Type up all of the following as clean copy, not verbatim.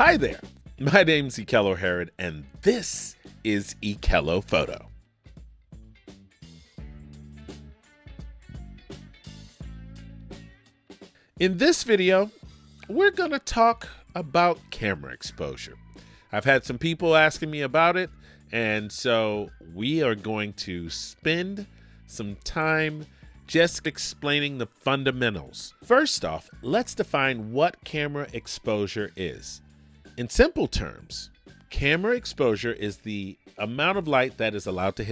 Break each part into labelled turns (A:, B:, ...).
A: Hi there, my name's Ikello Herod, and this is Ikello Photo. In this video, we're going to talk about camera exposure. I've had some people asking me about it, and so we are going to spend some time just explaining the fundamentals. First off, let's define what camera exposure is. In simple terms, camera exposure is the amount of light that is allowed to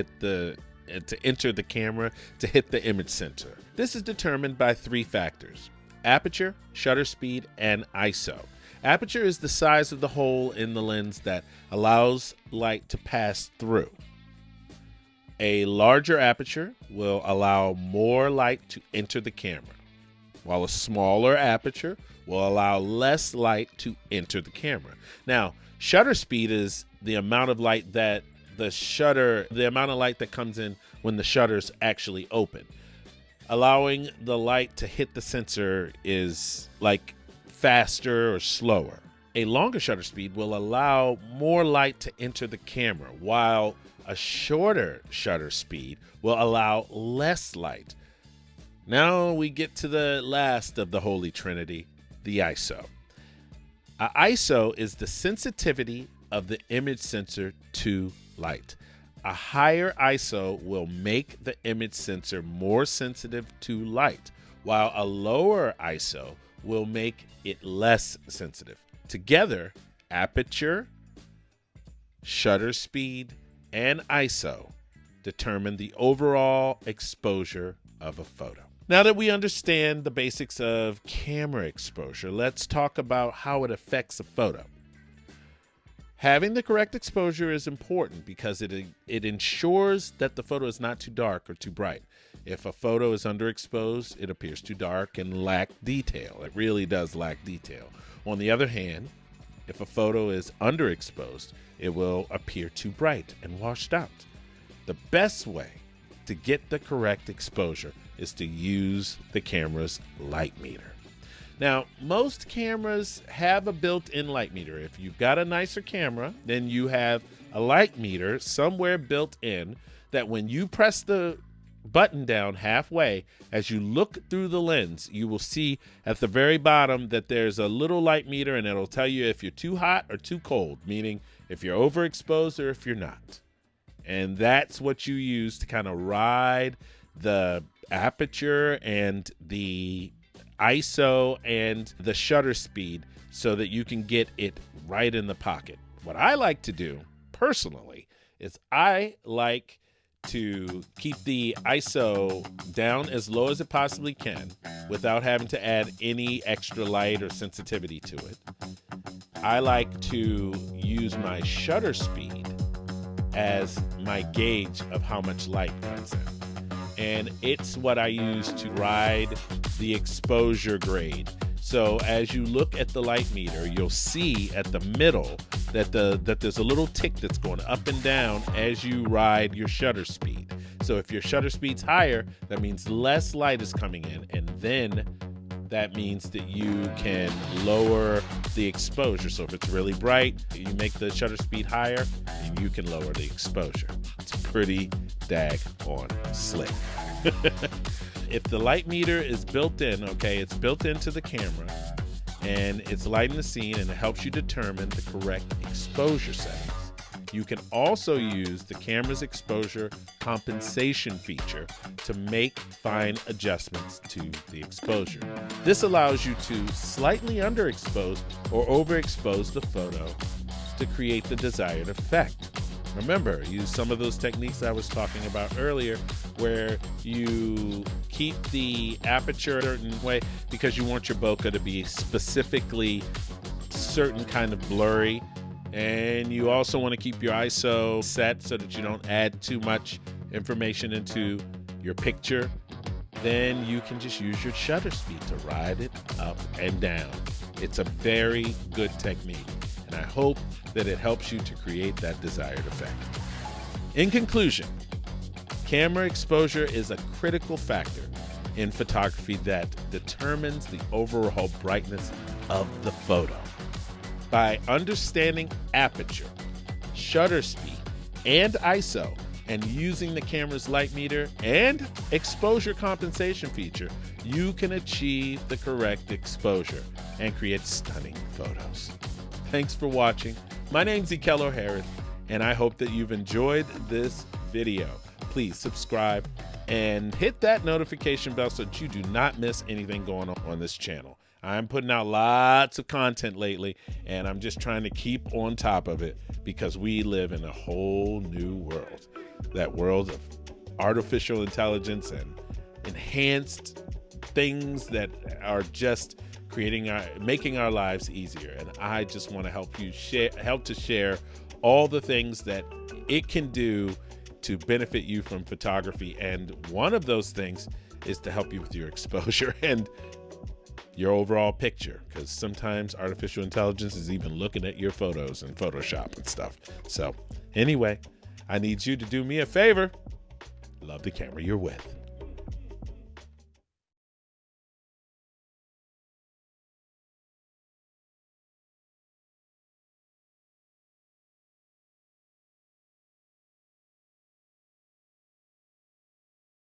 A: enter the camera to hit the image sensor. This is determined by three factors: aperture, shutter speed, and ISO. Aperture is the size of the hole in the lens that allows light to pass through. A larger aperture will allow more light to enter the camera, while a smaller aperture will allow less light to enter the camera. Now, shutter speed is the amount of light that comes in when the shutters actually open. Allowing the light to hit the sensor is like faster or slower. A longer shutter speed will allow more light to enter the camera, while a shorter shutter speed will allow less light. Now we get to the last of the Holy Trinity, the ISO. ISO is the sensitivity of the image sensor to light. A higher ISO will make the image sensor more sensitive to light, while a lower ISO will make it less sensitive. Together, aperture, shutter speed, and ISO determine the overall exposure of a photo. Now that we understand the basics of camera exposure, let's talk about how it affects a photo. Having the correct exposure is important because it ensures that the photo is not too dark or too bright. If a photo is underexposed, it appears too dark and lack detail. It really does lack detail. On the other hand, if a photo is underexposed, it will appear too bright and washed out. The best way to get the correct exposure is to use the camera's light meter. Now, most cameras have a built-in light meter. If you've got a nicer camera, then you have a light meter somewhere built in that when you press the button down halfway, as you look through the lens, you will see at the very bottom that there's a little light meter, and it'll tell you if you're too hot or too cold, meaning if you're overexposed or if you're not. And that's what you use to kind of ride the aperture and the ISO and the shutter speed so that you can get it right in the pocket. What I like to do personally is I like to keep the ISO down as low as it possibly can without having to add any extra light or sensitivity to it. I like to use my shutter speed as my gauge of how much light comes in. And it's what I use to ride the exposure grade. So as you look at the light meter, you'll see at the middle that there's a little tick that's going up and down as you ride your shutter speed. So if your shutter speed's higher, that means less light is coming in, and then that means that you can lower the exposure. So if it's really bright, you make the shutter speed higher, and you can lower the exposure. It's pretty daggone slick. If the light meter is built in, it's built into the camera, and it's lighting the scene, and it helps you determine the correct exposure settings. You can also use the camera's exposure compensation feature to make fine adjustments to the exposure. This allows you to slightly underexpose or overexpose the photo to create the desired effect. Remember, use some of those techniques I was talking about earlier, where you keep the aperture a certain way because you want your bokeh to be specifically certain kind of blurry. And you also want to keep your ISO set so that you don't add too much information into your picture. Then you can just use your shutter speed to ride it up and down. It's a very good technique, and I hope that it helps you to create that desired effect. In conclusion, camera exposure is a critical factor in photography that determines the overall brightness of the photo. By understanding aperture, shutter speed, and ISO, and using the camera's light meter and exposure compensation feature, you can achieve the correct exposure and create stunning photos. Thanks for watching. My name's Ekel Harris, and I hope that you've enjoyed this video. Please subscribe and hit that notification bell so that you do not miss anything going on this channel. I'm putting out lots of content lately, and I'm just trying to keep on top of it because we live in a whole new world. That world of artificial intelligence and enhanced things that are just making our lives easier. And I just want to help to share all the things that it can do to benefit you from photography. And one of those things is to help you with your exposure and your overall picture, because sometimes artificial intelligence is even looking at your photos in Photoshop and stuff. So anyway, I need you to do me a favor. Love the camera you're with.